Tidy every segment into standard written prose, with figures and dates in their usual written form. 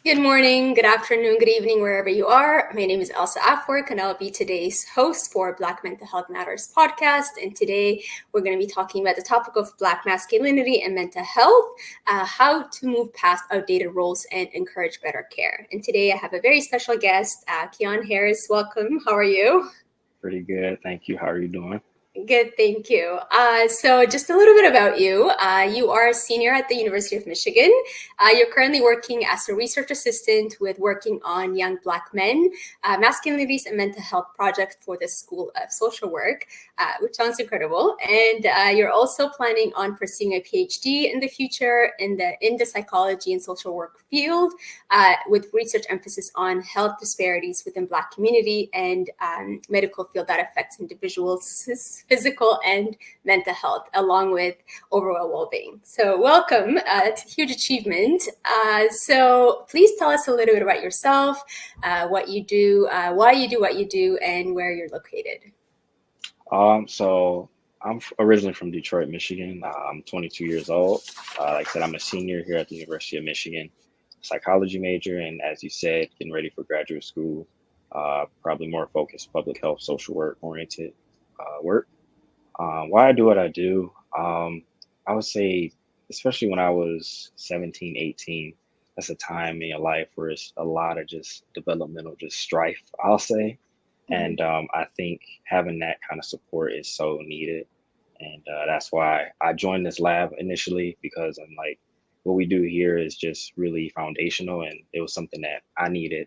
Good morning, good afternoon, good evening, wherever you are. My name is Elsa Afework, and I'll be today's host for Black Mental Health Matters podcast. And today we're going to be talking about the topic of Black masculinity and mental health, how to move past outdated roles and encourage better care. And today I have a very special guest, Keion Harris. Welcome. How are you? Pretty good. Thank you. How are you doing? Good, thank you. So just a little bit about you. You are a senior at the University of Michigan. You're currently working as a research assistant with working on young Black men, masculinities and mental health project for the School of Social Work, which sounds incredible. And you're also planning on pursuing a PhD in the future in the psychology and social work field, with research emphasis on health disparities within Black community and medical field that affects individuals' physical and mental health, along with overall well-being. So welcome. It's a huge achievement. So please tell us a little bit about yourself, what you do, why you do what you do, and where you're located. So I'm originally from Detroit, Michigan. I'm 22 years old. Like I said, I'm a senior here at the University of Michigan, psychology major, and as you said, getting ready for graduate school, probably more focused public health, social work oriented work. Why I do what I do, I would say, especially when I was 17, 18, that's a time in your life where it's a lot of just developmental, just strife, I'll say. And I think having that kind of support is so needed. And that's why I joined this lab initially, because I'm like, what we do here is just really foundational. And it was something that I needed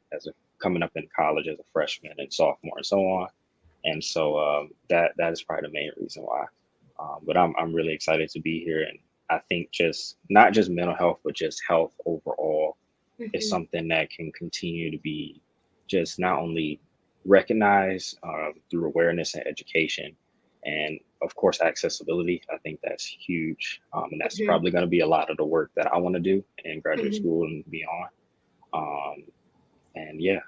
coming up in college as a freshman and sophomore and so on. And so that is probably the main reason why. But I'm really excited to be here. And I think just not just mental health, but just health overall is something that can continue to be just not only recognized through awareness and education, and of course accessibility. I think that's huge, and that's probably going to be a lot of the work that I want to do in graduate school and beyond. And yeah.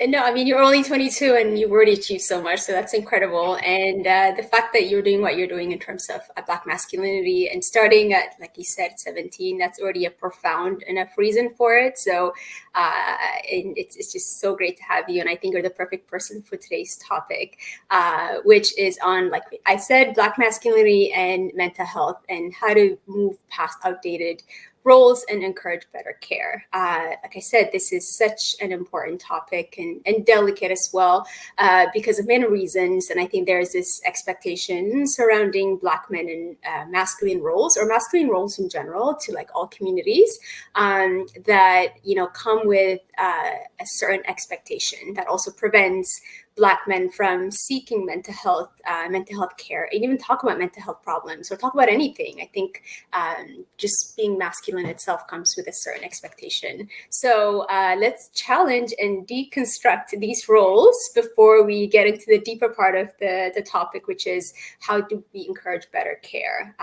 No, I mean, you're only 22 and you've already achieved so much. So that's incredible. And the fact that you're doing what you're doing in terms of Black masculinity and starting at, like you said, 17, that's already a profound enough reason for it. So and it's just so great to have you. And I think you're the perfect person for today's topic, which is on, like I said, Black masculinity and mental health and how to move past outdated roles and encourage better care. Like I said, this is such an important topic and delicate as well, because of many reasons. And I think there's this expectation surrounding Black men in masculine roles or masculine roles in general to like all communities that, come with a certain expectation that also prevents Black men from seeking mental health care, and even talk about mental health problems or talk about anything. I think just being masculine itself comes with a certain expectation. So let's challenge and deconstruct these roles before we get into the deeper part of the topic, which is how do we encourage better care?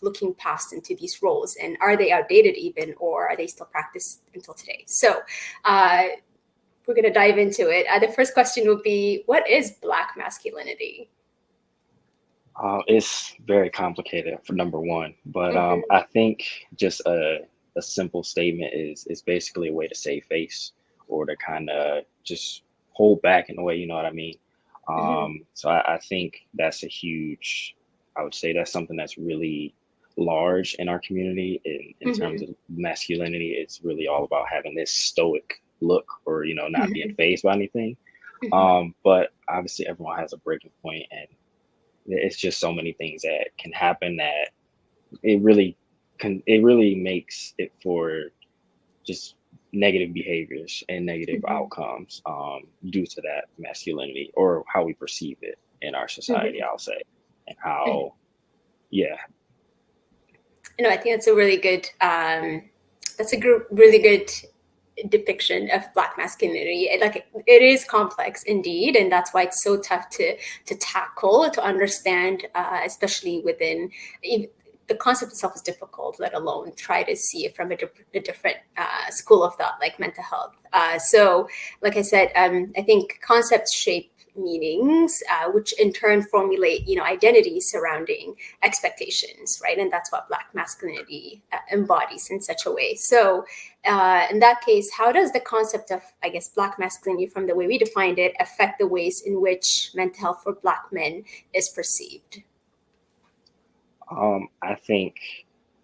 Looking past into these roles, and are they outdated even, or are they still practiced until today? So we're going to dive into it. The first question would be, what is Black masculinity? It's very complicated for number one, but I think just a simple statement is basically a way to save face or to kind of just hold back in a way, you know what I mean? So I think that's I would say that's something that's really large in our community in terms of masculinity. It's really all about having this stoic look or, not being phased by anything. But obviously everyone has a breaking point, and it's just so many things that can happen that it really makes it for just negative behaviors and negative outcomes due to that masculinity or how we perceive it in our society, I'll say, and how, yeah. I think that's a really good really good depiction of Black masculinity. It is complex indeed, and that's why it's so tough to tackle, to understand, especially within the concept itself is difficult, let alone try to see it from a different school of thought like mental health. So like I said, I think concepts shape meanings, which in turn formulate, identities surrounding expectations, right? And that's what Black masculinity embodies in such a way. So in that case, how does the concept of, I guess, Black masculinity, from the way we defined it, affect the ways in which mental health for Black men is perceived? I think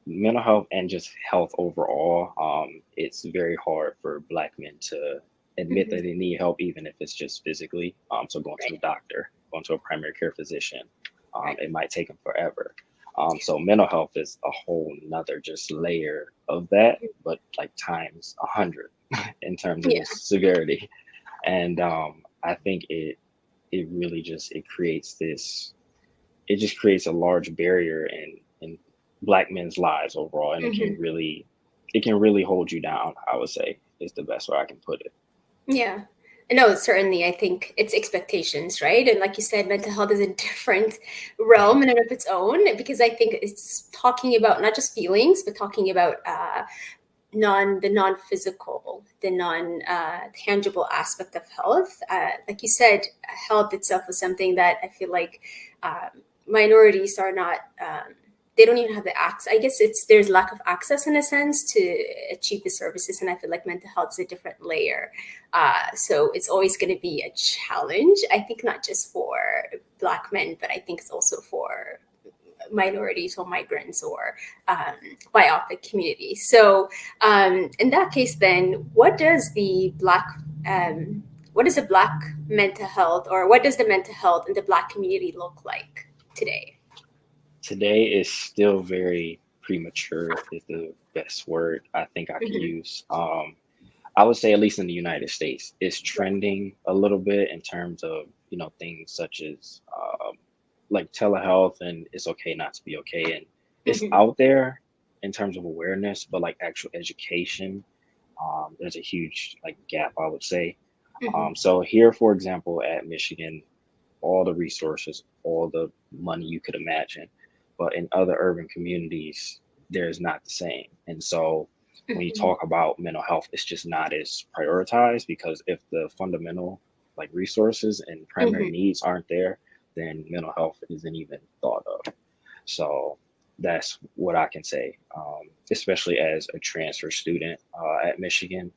mental health and just health overall, it's very hard for Black men to admit that they need help, even if it's just physically. So going to a doctor, going to a primary care physician, it might take them forever. So mental health is a whole nother just layer of that, but like times 100 in terms of its severity. And I think it really just creates a large barrier in Black men's lives overall, and it can really hold you down, I would say, is the best way I can put it. Yeah. No, certainly. I think it's expectations, right? And like you said, mental health is a different realm in and of its own, because I think it's talking about not just feelings, but talking about the non-physical, the non-tangible aspect of health. Like you said, health itself is something that I feel like minorities are not. They don't even have the access. I guess there's lack of access in a sense to achieve the services, and I feel like mental health is a different layer. So it's always going to be a challenge. I think not just for Black men, but I think it's also for minorities or migrants or BIPOC community. So in that case, then what does the Black mental health, or what does the mental health in the Black community look like today? Today is still very premature, is the best word I think I could use. I would say, at least in the United States, it's trending a little bit in terms of, things such as like telehealth, and it's okay not to be okay. And it's out there in terms of awareness, but like actual education, there's a huge like gap, I would say. So here, for example, at Michigan, all the resources, all the money you could imagine, but in other urban communities, there's not the same. And so when you talk about mental health, it's just not as prioritized, because if the fundamental like resources and primary needs aren't there, then mental health isn't even thought of. So that's what I can say, especially as a transfer student at Michigan.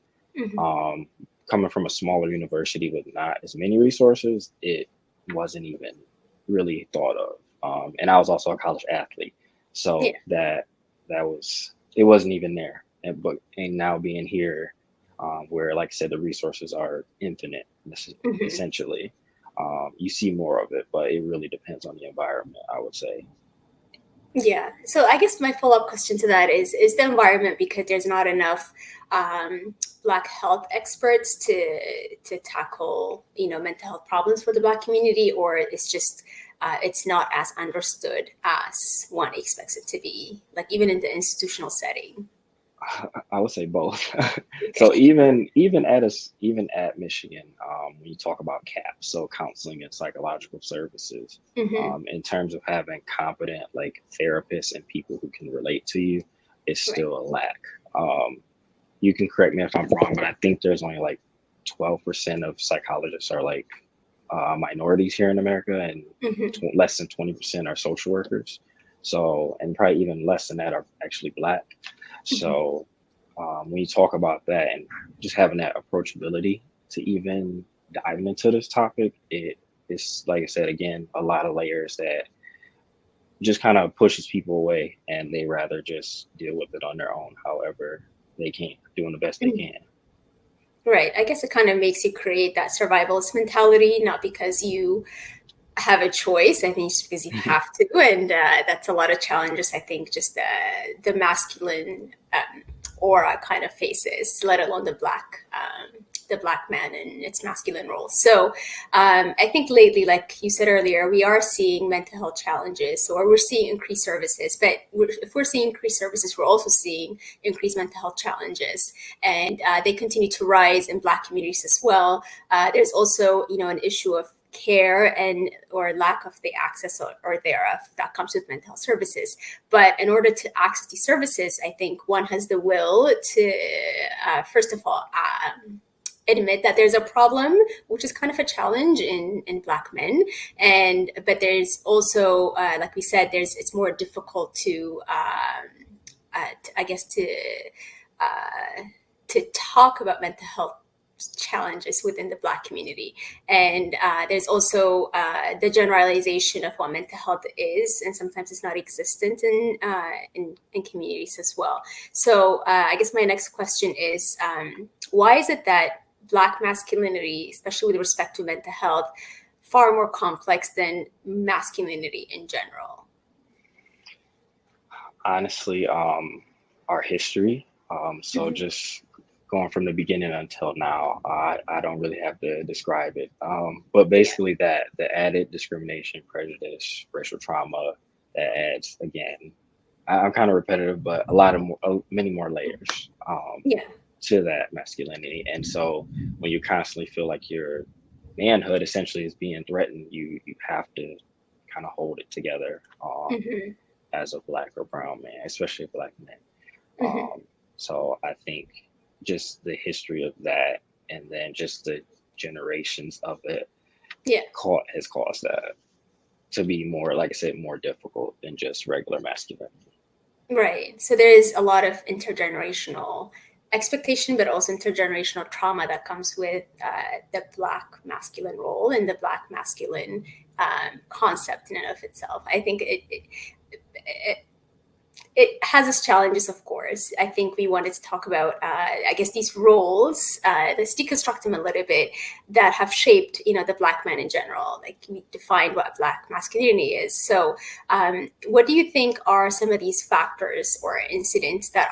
Coming from a smaller university with not as many resources, it wasn't even really thought of. And I was also a college athlete, so it wasn't even there. And now being here, where, like I said, the resources are infinite, essentially, you see more of it, but it really depends on the environment, I would say. Yeah. So I guess my follow-up question to that is the environment, because there's not enough Black health experts to tackle, mental health problems for the Black community, or it's just it's not as understood as one expects it to be, like even in the institutional setting? I would say both. So Okay. even at Michigan, when you talk about CAP, so counseling and psychological services, Hmm. in terms of having competent like therapists and people who can relate to you, is Right. still a lack. Um, you can correct me if I'm wrong, but I think there's only like 12% of psychologists are like minorities here in America, and Hmm. less than 20% are social workers. So, and probably even less than that are actually Black. Hmm. So, when you talk about that and just having that approachability to even diving into this topic, it's like I said again, a lot of layers that just kind of pushes people away, and they rather just deal with it on their own, however they can, doing the best they can. Right. I guess it kind of makes you create that survivalist mentality, not because you have a choice. I think just because you have to, and that's a lot of challenges. I think just the masculine aura kind of faces, let alone the black man and its masculine role. So I think lately, like you said earlier, we are seeing mental health challenges, or we're seeing increased services. But if we're seeing increased services, we're also seeing increased mental health challenges, and they continue to rise in Black communities as well. There's also, an issue of care and or lack of the access or thereof that comes with mental health services. But in order to access these services, I think one has the will to first of all admit that there's a problem, which is kind of a challenge in Black men. And but there's also like we said, it's more difficult I guess uh, to talk about mental health challenges within the Black community. And there's also the generalization of what mental health is, and sometimes it's not existent in communities as well. So I guess my next question is, why is it that Black masculinity, especially with respect to mental health, far more complex than masculinity in general? Honestly, our history. So Mhm. just going from the beginning until now, I don't really have to describe it. But Yeah. basically, that the added discrimination, prejudice, racial trauma that adds again. I'm kind of repetitive, but a lot of more, many more layers Yeah. to that masculinity. And so when you constantly feel like your manhood essentially is being threatened, you have to kind of hold it together. Hmm. As a Black or brown man, especially a Black man. Hmm. Um, so I think just the history of that, and then just the generations of it, Yeah. has caused that to be more, like I said, more difficult than just regular masculinity. Right. So there is a lot of intergenerational expectation, but also intergenerational trauma that comes with the Black masculine role and the Black masculine concept in and of itself. I think it it has its challenges, of course. I think we wanted to talk about, I guess, these roles. Let's deconstruct them a little bit that have shaped, the Black man in general. Like we defined what Black masculinity is. So, what do you think are some of these factors or incidents that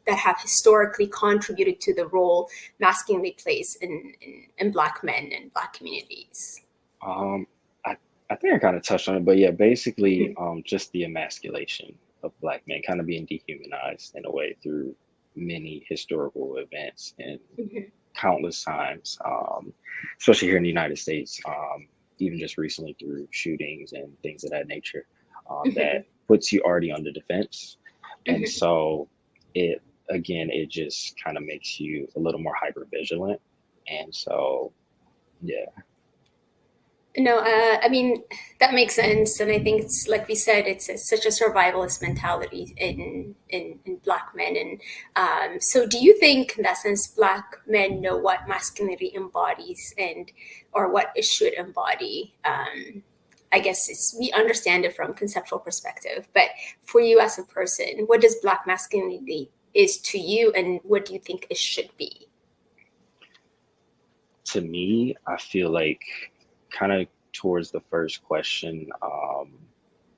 have historically contributed to the role masculinity plays in Black men and Black communities? Um, I, I think I kind of touched on it, but yeah, basically, Mhm. just the emasculation of Black men kind of being dehumanized in a way through many historical events and Mhm. countless times, especially here in the United States, even just recently through shootings and things of that nature, that Mhm. puts you already on the defense. And Mhm. so it, again, it just kind of makes you a little more hyper vigilant. And so, yeah. No, I mean that makes sense, and I think it's like we said, it's such a survivalist mentality in Black men, and so do you think, in that sense, Black men know what masculinity embodies and or what it should embody? I guess we understand it from conceptual perspective, but for you as a person, what does Black masculinity is to you, and what do you think it should be? To me, I feel like kind of towards the first question,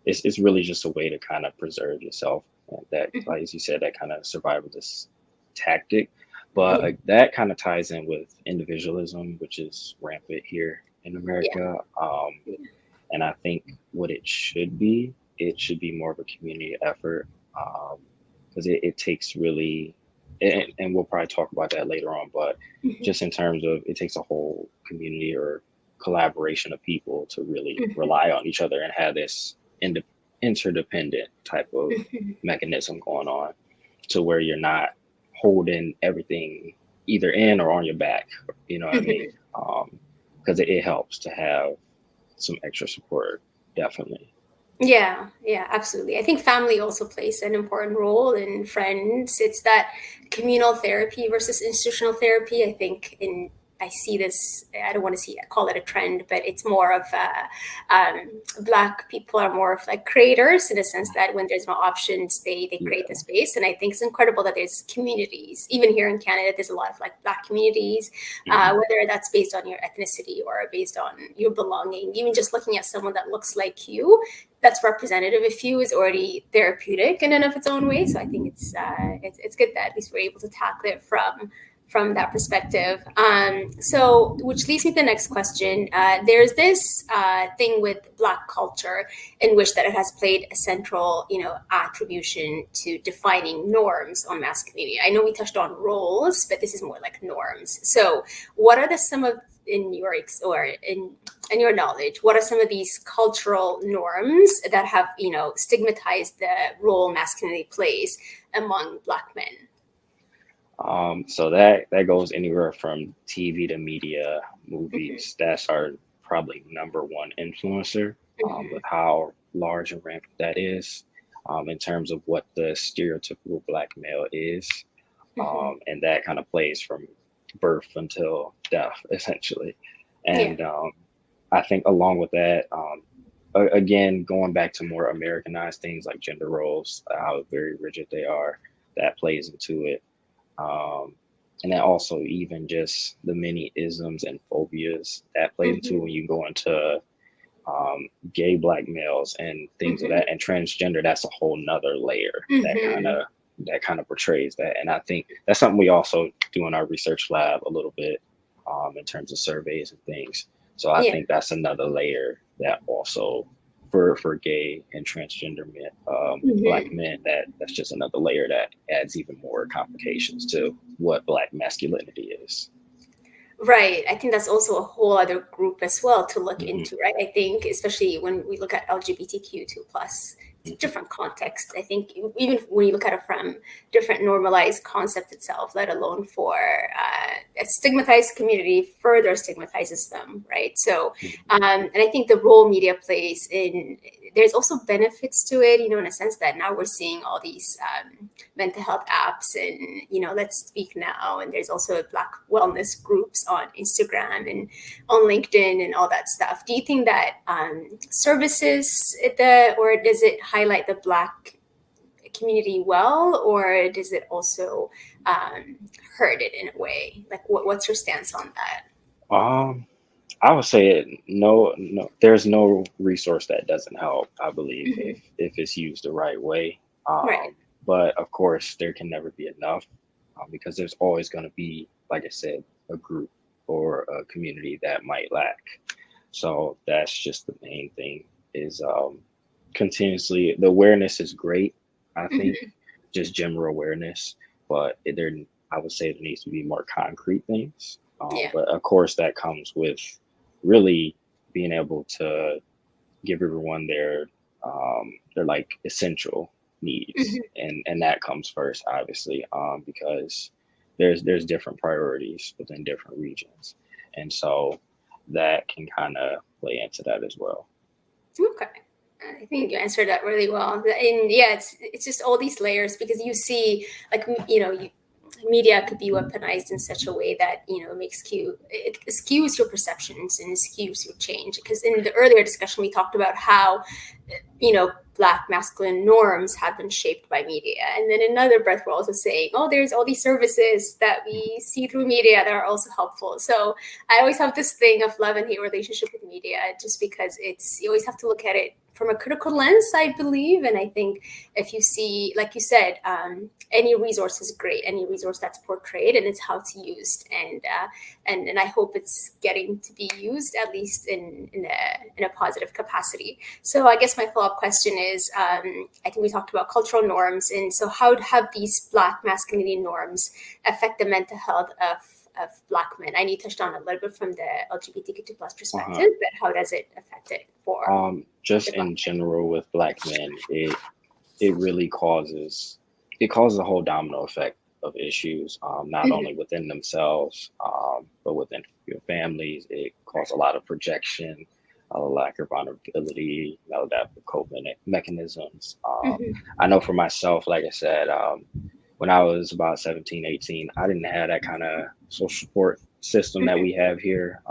it's really just a way to kind of preserve yourself. And that, Mhm. like as you said, that kind of survivalist tactic. But Mhm. that kind of ties in with individualism, which is rampant here in Yeah. America. And I think what it should be more of a community effort, because it takes really, and we'll probably talk about that later on, but Mhm. just in terms of it takes a whole community or collaboration of people to really Mhm. rely on each other and have this interdependent type of Mhm. mechanism going on to where you're not holding everything either in or on your back, you know what I mean? Mhm. Because it helps to have some extra support, definitely. Yeah, yeah, absolutely. I think family also plays an important role in friends. It's that communal therapy versus institutional therapy. I think I see this. I don't want to call it a trend, but it's more of Black people are more of like creators in the sense that when there's no options, they create the Yeah. space. And I think it's incredible that there's communities. Even here in Canada, there's a lot of like Black communities, Hmm. whether that's based on your ethnicity or based on your belonging. Even just looking at someone that looks like you, that's representative of you, is already therapeutic in and of its own way. So I think it's good that at least we're able to tackle it from that perspective. So, which leads me to the next question. There's this thing with Black culture in which that it has played a central, attribution to defining norms on masculinity. I know we touched on roles, but this is more like norms. So, what are the some of in your or in your knowledge, what are some of these cultural norms that have, stigmatized the role masculinity plays among Black men? So that goes anywhere from TV to media, Mhm. movies. That's our probably number one influencer, with Mhm. how large and rampant that is, in terms of what the stereotypical black male is. Mhm. And that kind of plays from birth until death, essentially. Yeah. And I think along with that, again, going back to more Americanized things like gender roles, how very rigid they are, that plays into it. Um, and then also even just the many isms and phobias that plays into Mhm. when you go into gay black males and things of Mhm. that, and transgender. That's a whole nother layer Mhm. that kind of portrays that. And I think that's something we also do in our research lab a little bit, in terms of surveys and things. So I Yeah. think that's another layer that also for gay and transgender men, black Mhm. men, that's just another layer that adds even more complications to what black masculinity is. Right. I think that's also a whole other group as well to look Hmm. into, right? I think especially when we look at LGBTQ2 plus, it's a Hmm. different context. I think even when you look at it from different normalized concept itself, let alone for a stigmatized community, further stigmatizes them, right? So, and I think the role media plays in, there's also benefits to it, in a sense that now we're seeing all these mental health apps and, Let's Speak Now, and there's also Black wellness groups on Instagram and on LinkedIn and all that stuff. Do you think that services or does it highlight the Black community well, or does it also um, hurt it in a way? Like, what's your stance on that? Um, I would say no. There's no resource that doesn't help. I believe Hmm. if it's used the right way. Right. But of course, there can never be enough, because there's always going to be, like I said, a group or a community that might lack. So that's just the main thing. Is continuously the awareness is great. I think Hmm. just general awareness, but I would say there needs to be more concrete things. Yeah. But of course, that comes with really being able to give everyone their like essential needs, Hmm. and that comes first, obviously, because there's different priorities within different regions, and so that can kind of play into that as well. Okay. I think you answered that really well. And yeah, it's just all these layers because you see, like, media could be weaponized in such a way that it it skews your perceptions and skews your change. Because in the earlier discussion, we talked about how Black masculine norms have been shaped by media, and then in another breath, we're also saying, oh, there's all these services that we see through media that are also helpful. So I always have this thing of love and hate relationship with media, just because you always have to look at it from a critical lens, I believe. And I think if you see, like you said, any resource is great, any resource that's portrayed, and it's how it's used. And I hope it's getting to be used at least in a positive capacity. So I guess my follow-up question is, I think we talked about cultural norms, and so how have these Black masculinity norms affect the mental health of Black men? I know you touched on a little bit from the LGBTQ2 plus perspective, but how does it affect it for just in general with Black men, it really causes a whole domino effect of issues, not only within themselves, but within your families. It causes a lot of projection, a lack of vulnerability, maladaptive coping mechanisms. I know for myself, like I said, when I was about 17, 18, I didn't have that kind of social support system that we have here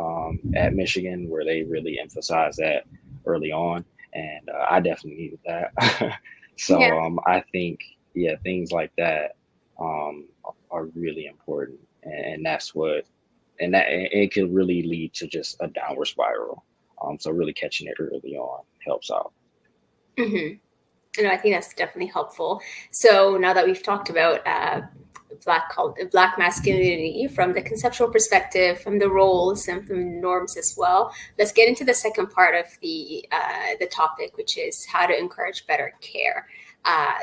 at Michigan, where they really emphasize that early on. And I definitely needed that. So I think, things like that are really important. And that's what, and that it could really lead to just a downward spiral. So really catching it early on helps out. I think that's definitely helpful. So now that we've talked about Black masculinity from the conceptual perspective, from the roles and from the norms as well, let's get into the second part of the topic, which is how to encourage better care.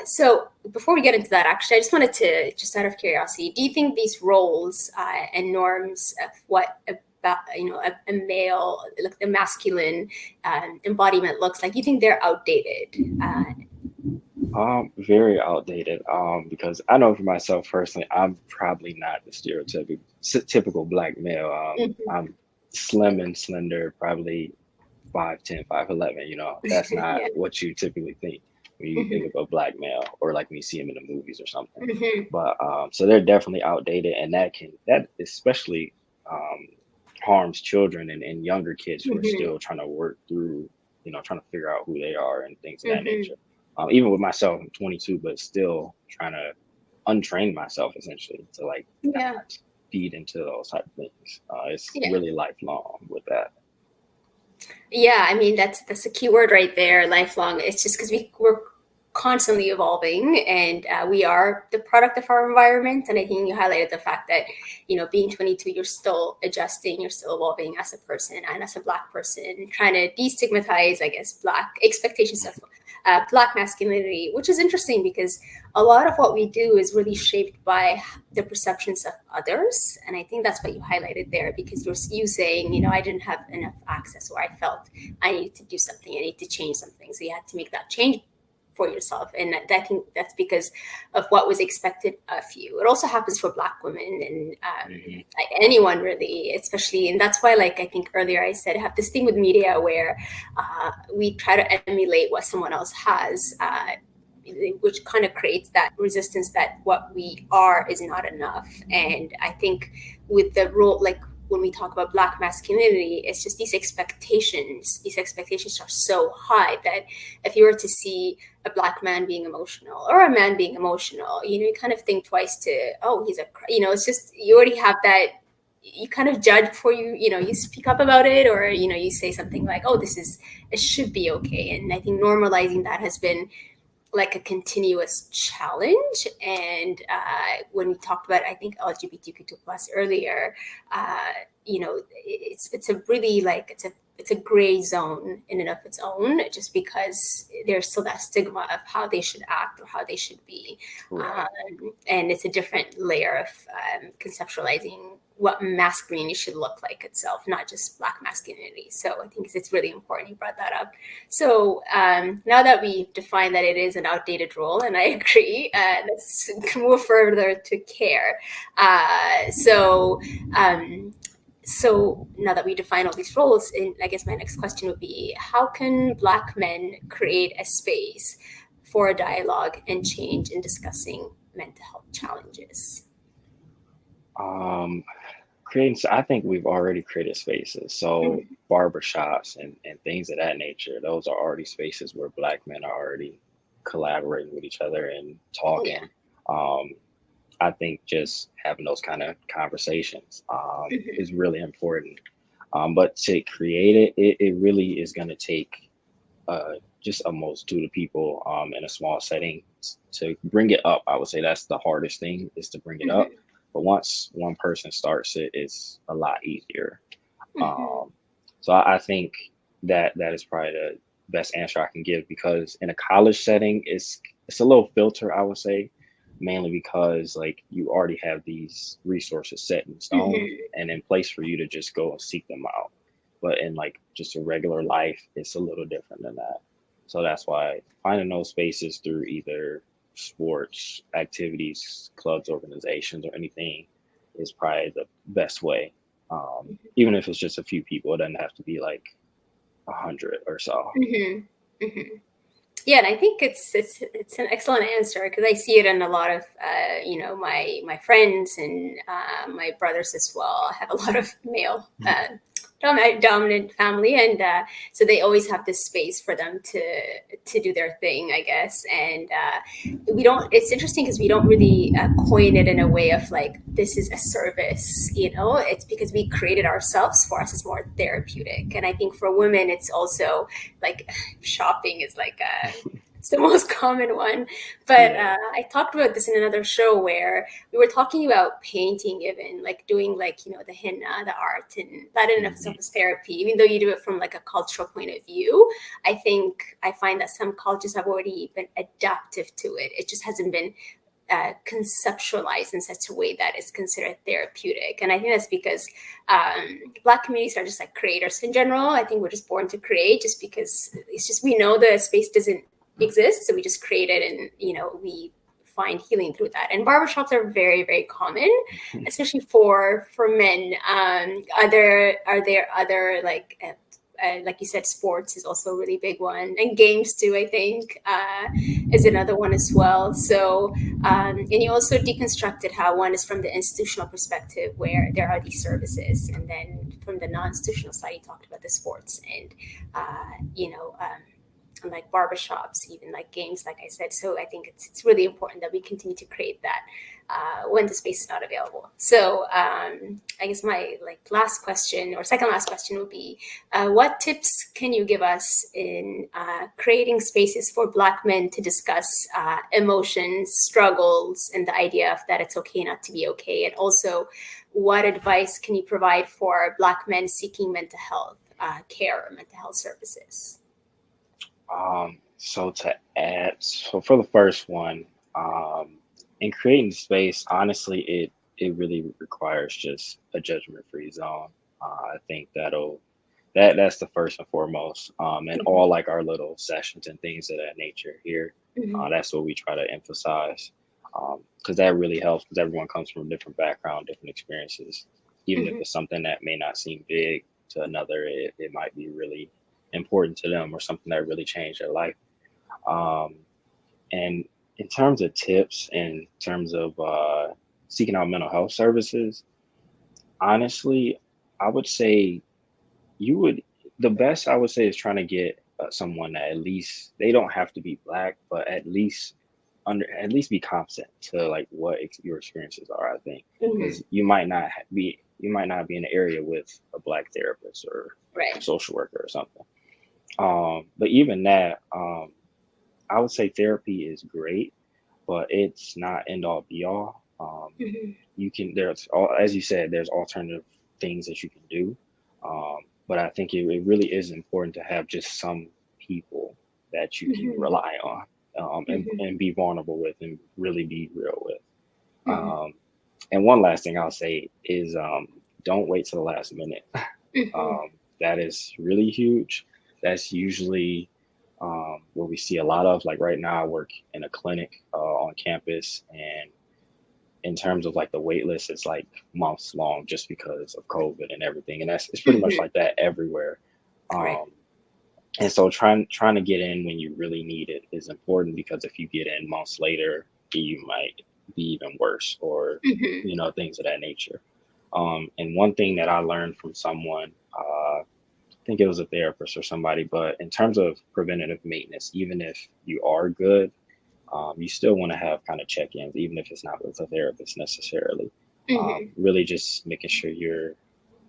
So before we get into that, actually, I just wanted to, just out of curiosity, do you think these roles and norms of what about a male, like the masculine embodiment looks like, you think they're outdated? Very outdated. Because I know for myself personally, I'm probably not the typical Black male. I'm slim and slender, probably 5'10", 5'11". That's not what you typically think when you think of a Black male, or like when you see him in the movies or something. But so they're definitely outdated, and that especially harms children and younger kids who are still trying to work through, trying to figure out who they are and things of that nature. Even with myself, I'm 22, but still trying to untrain myself essentially to not feed into those type of things. It's really lifelong with that. Yeah, I mean, that's a key word right there, lifelong. It's just because we're constantly evolving, and we are the product of our environment. And I think you highlighted the fact that, being 22, you're still adjusting, you're still evolving as a person and as a Black person, trying to destigmatize, I guess, Black expectations of Black masculinity, which is interesting because a lot of what we do is really shaped by the perceptions of others. And I think that's what you highlighted there, because you saying, I didn't have enough access, or I felt I needed to do something, I need to change something. So you had to make that change for yourself. And I think that's because of what was expected of you. It also happens for Black women and anyone really, especially. And that's why, I think earlier I said, I have this thing with media where we try to emulate what someone else has, which kind of creates that resistance that what we are is not enough. And I think with the role, when we talk about Black masculinity, it's just these expectations are so high that if you were to see a Black man being emotional or a man being emotional, you kind of think twice to, it's just, you already have that, you kind of judge before you speak up about it, or, you say something like, it should be okay. And I think normalizing that has been like a continuous challenge. And when we talked about, I think, LGBTQ2 plus earlier, it's a really it's a gray zone in and of its own, just because there's still that stigma of how they should act or how they should be. Right. And it's a different layer of conceptualizing what masculinity should look like itself, not just Black masculinity. So I think it's really important you brought that up. So now that we've defined that it is an outdated role, and I agree, let's move further to care. So now that we define all these roles, and I guess my next question would be, how can Black men create a space for a dialogue and change in discussing mental health challenges? I think we've already created spaces. So barbershops and things of that nature, those are already spaces where Black men are already collaborating with each other and talking. I think just having those kind of conversations is really important. But to create it really is going to take just almost do to people in a small setting. To bring it up, I would say that's the hardest thing, is to bring it up. Mhm. But once one person starts it, it's a lot easier. Mhm. Um, so I think that is probably the best answer I can give, because in a college setting, it's a little filter, I would say, mainly because like you already have these resources set in stone Mhm. and in place for you to just go and seek them out. But in like just a regular life, it's a little different than that. So that's why finding those spaces through either sports, activities, clubs, organizations, or anything is probably the best way. Even if it's just a few people, it doesn't have to be like 100 or so. Mhm. Mhm. Yeah, and I think it's an excellent answer because I see it in a lot of my friends and my brothers as well. I have a lot of male dominant family, and so they always have this space for them to do their thing, I guess. And we don't. It's interesting because we don't really coin it in a way of like this is a service. It's because we created ourselves. For us, it's more therapeutic, and I think for women, it's also like shopping is like it's the most common one. But Yeah. I talked about this in another show where we were talking about painting, even like doing like the henna, the art, and that in and of Hmm. itself is therapy. Even though you do it from like a cultural point of view, I find that some cultures have already been adaptive to it. It just hasn't been conceptualized in such a way that is considered therapeutic. And I think that's because Black communities are just like creators in general. I think we're just born to create just because it's just we know the space doesn't exist. So we just create it and, we find healing through that. And barbershops are very, very common, especially for men. Are there other like you said, sports is also a really big one, and games too. I think is another one as well. So, and you also deconstructed how one is from the institutional perspective, where there are these services, and then from the non-institutional side, you talked about the sports and uh, you know. Like barbershops, even like games, like I said. So I think it's really important that we continue to create that when the space is not available. So I guess my last question or second last question would be, what tips can you give us in creating spaces for Black men to discuss emotions, struggles, and the idea of that it's okay not to be okay? And also, what advice can you provide for Black men seeking mental health care or mental health services? So to add, so for the first one, um, in creating space, honestly, it really requires just a judgment-free zone. I think that's the first and foremost. And Mhm. all like our little sessions and things of that nature here, Mhm. that's what we try to emphasize, because that really helps, because everyone comes from a different background, different experiences. Even if Mhm. it's something that may not seem big to another, it might be really important to them, or something that really changed their life. Um, and in terms of tips, in terms of seeking out mental health services, honestly, I would say you would the best I would say is trying to get someone that, at least they don't have to be Black, but at least be competent to like what your experiences are. I think, Mhm. because you might not be in the area with a Black therapist or Right. social worker or something. But even that, I would say therapy is great, but it's not end all be all. Mhm. There's as you said, there's alternative things that you can do. But I think it really is important to have just some people that you can Mhm. rely on, Mhm. and be vulnerable with, and really be real with. Mhm. Um, and one last thing I'll say is, don't wait till the last minute. Mhm. That is really huge. That's usually what we see a lot of. Like right now, I work in a clinic on campus, and in terms of like the wait list, it's like months long just because of COVID and everything. And it's pretty much Mhm. like that everywhere. Right. Um, and so trying to get in when you really need it is important, because if you get in months later, you might be even worse, or Mhm. things of that nature. And one thing that I learned from someone, I think it was a therapist or somebody, but in terms of preventative maintenance, even if you are good, you still want to have kind of check-ins, even if it's not with a therapist necessarily. Mhm. Really just making sure you're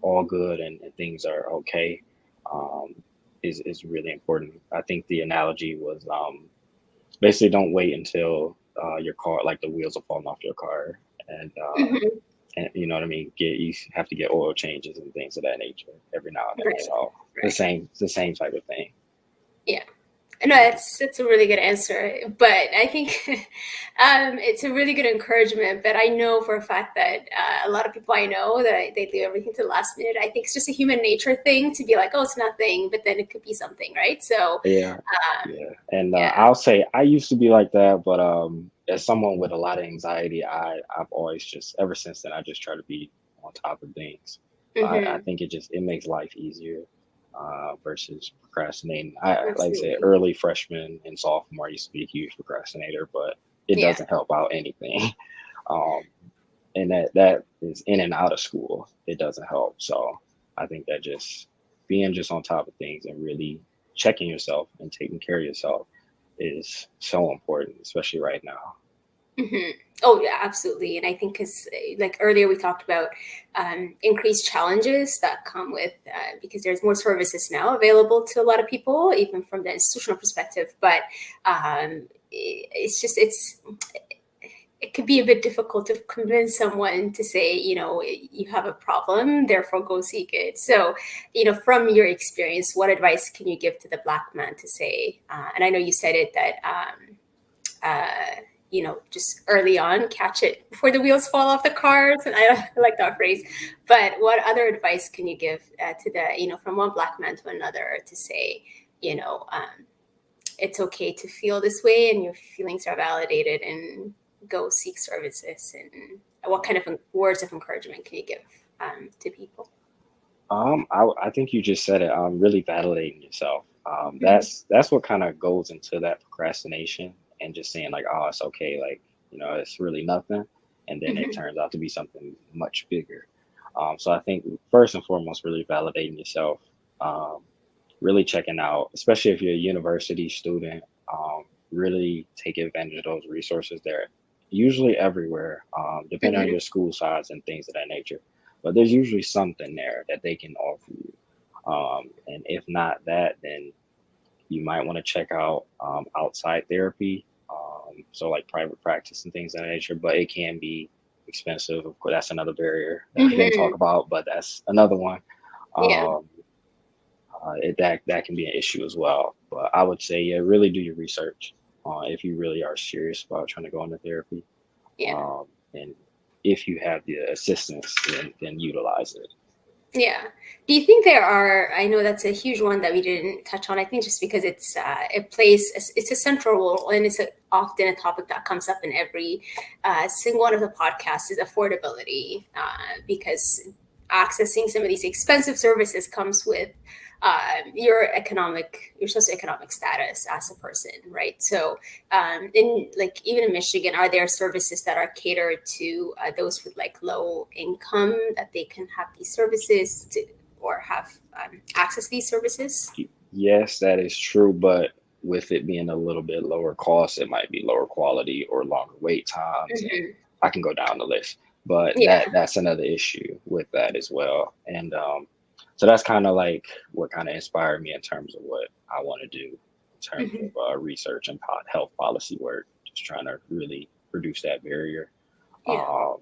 all good, and things are okay. Um, is really important. I think the analogy was basically don't wait until your car, like the wheels are falling off your car, and Hmm. you know what I mean. You have to get oil changes and things of that nature every now and then. Right. So Right. it's the same type of thing. Yeah. No, that's a really good answer, but I think it's a really good encouragement. But I know for a fact that a lot of people I know that they leave everything to the last minute. I think it's just a human nature thing to be like, oh, it's nothing, but then it could be something, right? So, Yeah, um, yeah. And yeah. I'll say I used to be like that, but as someone with a lot of anxiety, I've always just ever since then I just try to be on top of things. I Hmm. think it makes life easier versus procrastinating. I like I said, Absolutely. early freshman and sophomore, I used to be a huge procrastinator, but it Yeah. doesn't help out anything. um, and that is in and out of school. It doesn't help. So I think that just being just on top of things and really checking yourself and taking care of yourself is so important, especially right now. Hmm. Oh yeah, absolutely. And I think because like earlier we talked about increased challenges that come with because there's more services now available to a lot of people, even from the institutional perspective. But it's just it could be a bit difficult to convince someone to say, you have a problem, therefore go seek it. So, from your experience, what advice can you give to the Black man to say? And I know you said it that just early on, catch it before the wheels fall off the cars. And I like that phrase. But what other advice can you give to from one Black man to another to say, you know, um, it's okay to feel this way and your feelings are validated and go seek services? And what kind of words of encouragement can you give to people? I think you just said it. Really validating yourself. Mhm. That's what kind of goes into that procrastination and just saying like, oh, it's okay, like it's really nothing, and then it Mhm. turns out to be something much bigger. So I think first and foremost, really validating yourself, um, really checking out, especially if you're a university student, really take advantage of those resources. They're usually everywhere, depending on Mhm. your school size and things of that nature. But there's usually something there that they can offer you. And if not that, then you might want to check out outside therapy. So like private practice and things of that nature, but it can be expensive. Of course, that's another barrier that we didn't talk Mhm. about, but that's another one. Yeah. Um, that can be an issue as well. But I would say, yeah, really do your research if you really are serious about trying to go into therapy. Yeah. And if you have the assistance, then utilize it. Yeah. Do you think there are? I know that's a huge one that we didn't touch on. I think just because it's a central role and often a topic that comes up in every single one of the podcasts is affordability because accessing some of these expensive services comes with your socioeconomic status as a person, right? So in like even in Michigan, are there services that are catered to those with like low income that they can have these services to, or have access to these services? Yes, that is true, but with it being a little bit lower cost, it might be lower quality or longer wait times, and Hmm. I can go down the list. But Yeah. that's another issue with that as well. And so that's kind of like what kind of inspired me in terms of what I want to do in terms of Hmm. research and health policy work, just trying to really reduce that barrier. Yeah. Um,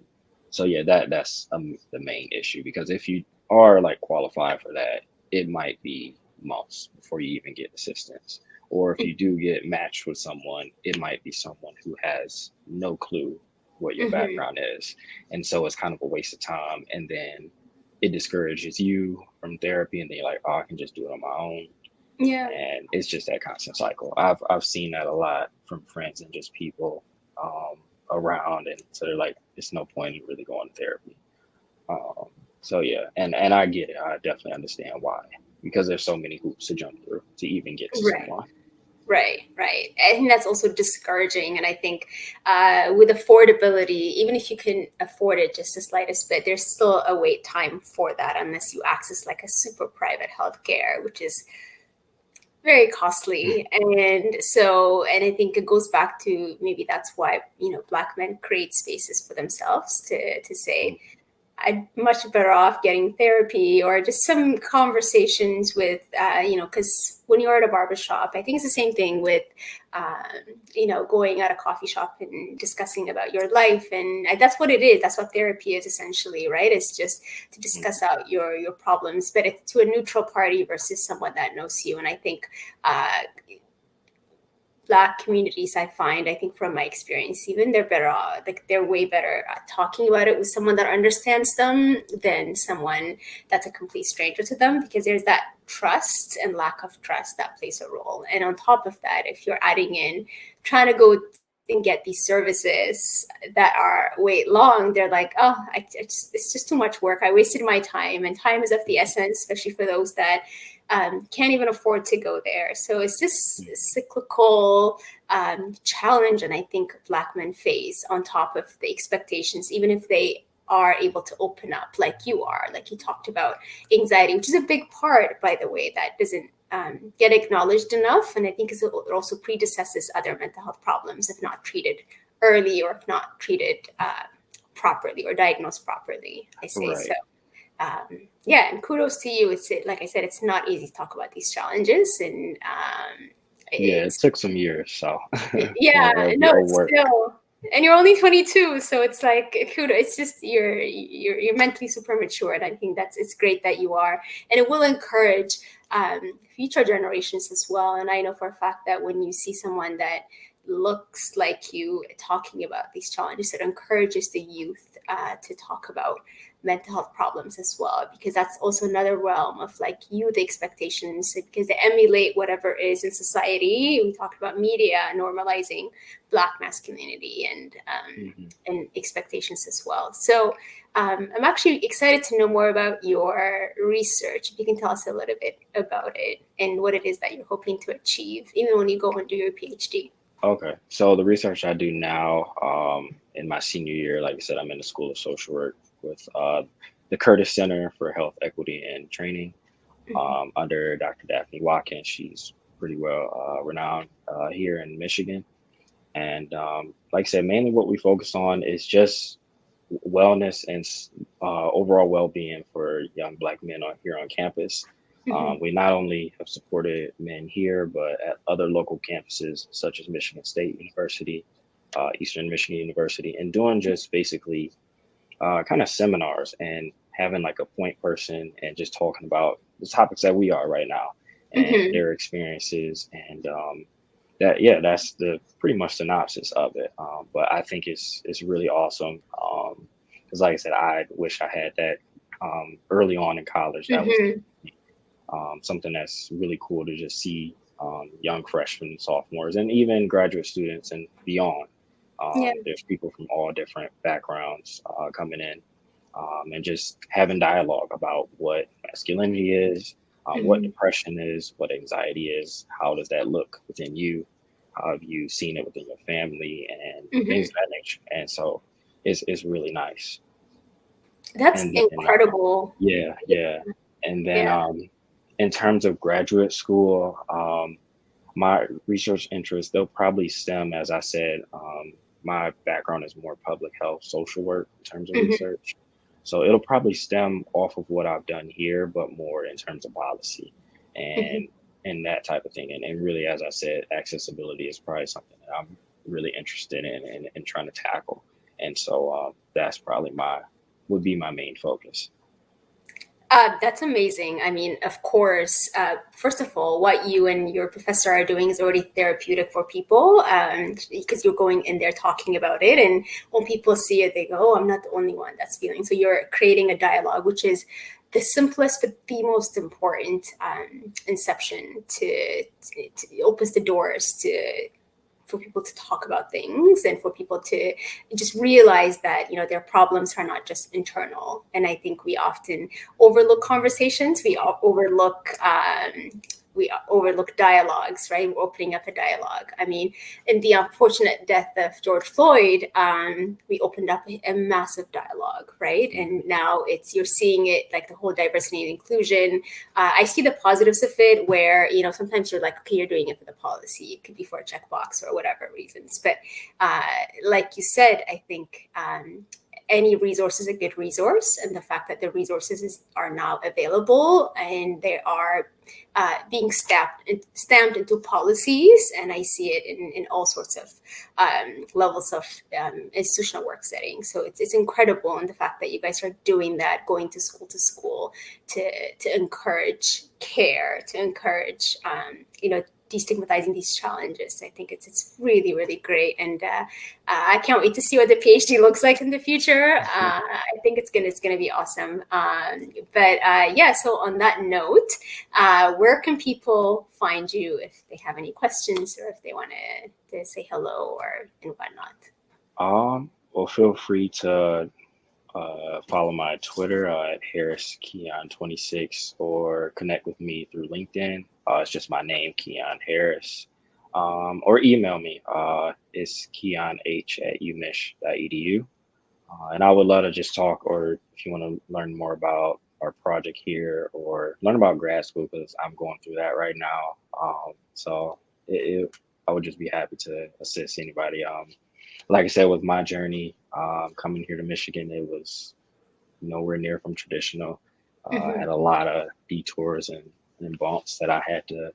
so yeah, that's the main issue because if you are like qualified for that, it might be months before you even get assistance. Or if you do get matched with someone, it might be someone who has no clue what your Hmm. background is. And so it's kind of a waste of time. And then it discourages you from therapy. And then you're like, oh, I can just do it on my own. Yeah. And it's just that constant cycle. I've seen that a lot from friends and just people um, around. And so they're like, it's no point in really going to therapy. Um, so yeah, and I get it. I definitely understand why because there's so many hoops to jump through to even get to Right. someone. Right, right. I think that's also discouraging. And I think with affordability, even if you can afford it just the slightest bit, there's still a wait time for that unless you access like a super private healthcare, which is very costly. And I think it goes back to maybe that's why, Black men create spaces for themselves to say, I'm much better off getting therapy or just some conversations with, because when you're at a barbershop, I think it's the same thing with, going at a coffee shop and discussing about your life. And that's what it is. That's what therapy is essentially, right? It's just to discuss out your problems, but it's to a neutral party versus someone that knows you. And I think, Black communities, I think from my experience, even they're better off, like they're way better at talking about it with someone that understands them than someone that's a complete stranger to them, because there's that trust and lack of trust that plays a role. And on top of that, if you're adding in trying to go and get these services that are way long, they're like, oh, it's just too much work. I wasted my time, and time is of the essence, especially for those that can't even afford to go there. So it's this cyclical challenge, and I think Black men face on top of the expectations, even if they are able to open up like you are, like you talked about anxiety, which is a big part, by the way, that doesn't get acknowledged enough. And I think it also predecesses other mental health problems if not treated early or if not treated properly or diagnosed properly, I say. Right. So and kudos to you. It's, like I said, it's not easy to talk about these challenges, and It took some years, so yeah, no, it's work. still, and you're only 22, so it's like kudos. It's just you're mentally super mature, and I think it's great that you are, and it will encourage future generations as well. And I know for a fact that when you see someone that looks like you talking about these challenges, it encourages the youth to talk about mental health problems as well, because that's also another realm of like youth expectations, because they emulate whatever is in society. We talked about media normalizing Black masculinity and expectations as well. So I'm actually excited to know more about your research. If you can tell us a little bit about it and what it is that you're hoping to achieve, even when you go and do your PhD. Okay, so the research I do now, in my senior year, like I said, I'm in the School of Social Work with the Curtis Center for Health Equity and Training under Dr. Daphne Watkins. She's pretty well renowned here in Michigan. And like I said, mainly what we focus on is just wellness and overall well-being for young Black men here on campus. We not only have supported men here, but at other local campuses such as Michigan State University, Eastern Michigan University, and doing just basically kind of seminars and having like a point person and just talking about the topics that we are right now and their experiences. And that's the pretty much synopsis of it. But I think it's really awesome because, like I said, I wish I had that early on in college. That was something that's really cool to just see young freshmen, sophomores, and even graduate students and beyond. There's people from all different backgrounds coming in and just having dialogue about what masculinity is, what depression is, what anxiety is, how does that look within you, how have you seen it within your family, and things of that nature. And so it's really nice. That's And incredible. Yeah. And then in terms of graduate school, my research interests, they'll probably stem, as I said, my background is more public health, social work in terms of research. So it'll probably stem off of what I've done here, but more in terms of policy and that type of thing. And really, as I said, accessibility is probably something that I'm really interested in and trying to tackle. And so that's probably would be my main focus. That's amazing. I mean, of course, first of all, what you and your professor are doing is already therapeutic for people because you're going in there talking about it. And when people see it, they go, oh, I'm not the only one that's feeling. So you're creating a dialogue, which is the simplest but the most important inception to it opens the doors for people to talk about things and for people to just realize that, their problems are not just internal. And I think we often overlook conversations. We overlook dialogues, right? We're opening up a dialogue. I mean, in the unfortunate death of George Floyd, we opened up a massive dialogue, right? And now you're seeing it like the whole diversity and inclusion. I see the positives of it where, sometimes you're like, okay, you're doing it for the policy. It could be for a checkbox or whatever reasons. But like you said, I think any resource is a good resource, and the fact that the resources are now available and they are being stamped into policies, and I see it in all sorts of levels of institutional work settings. So it's incredible, and the fact that you guys are doing that, going to school to encourage care, to encourage destigmatizing these challenges. I think it's really, really great, and I can't wait to see what the PhD looks like in the future. I think it's gonna be awesome. So on that note, where can people find you if they have any questions or if they want to say hello or and whatnot? Well, feel free to follow my Twitter at Harris Keion 26 or connect with me through LinkedIn. It's just my name, Keion Harris. Or email me. It's keionh@umich.edu. And I would love to just talk, or if you want to learn more about our project here or learn about grad school, because I'm going through that right now. I would just be happy to assist anybody. Like I said, with my journey coming here to Michigan, it was nowhere near from traditional. I had a lot of detours and bumps that I had to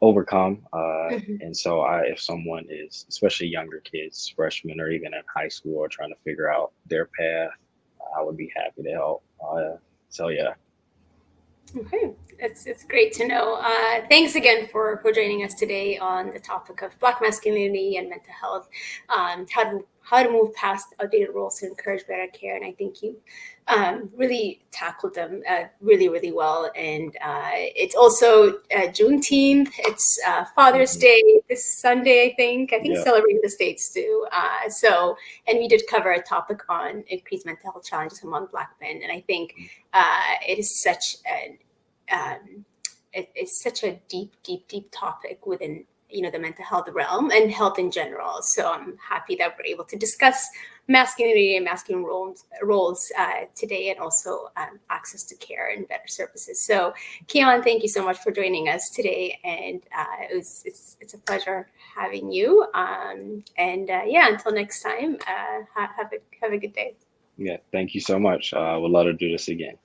overcome. And so if someone is, especially younger kids, freshmen or even in high school, are trying to figure out their path, I would be happy to help. Yeah. Okay, it's great to know. Thanks again for joining us today on the topic of Black masculinity and mental health, how to move past outdated roles to encourage better care. And I think you really tackled them really, really well. And it's also Juneteenth. It's Father's Day this Sunday, I think. Yeah. Celebrating the States too. And we did cover a topic on increased mental health challenges among Black men. And I think it is such it's such a deep topic within the mental health realm and health in general. So I'm happy that we're able to discuss masculinity and masculine roles today, and also access to care and better services. So Keion, thank you so much for joining us today, and it's a pleasure having you. Until next time, have a good day. Yeah, thank you so much. Would love to do this again.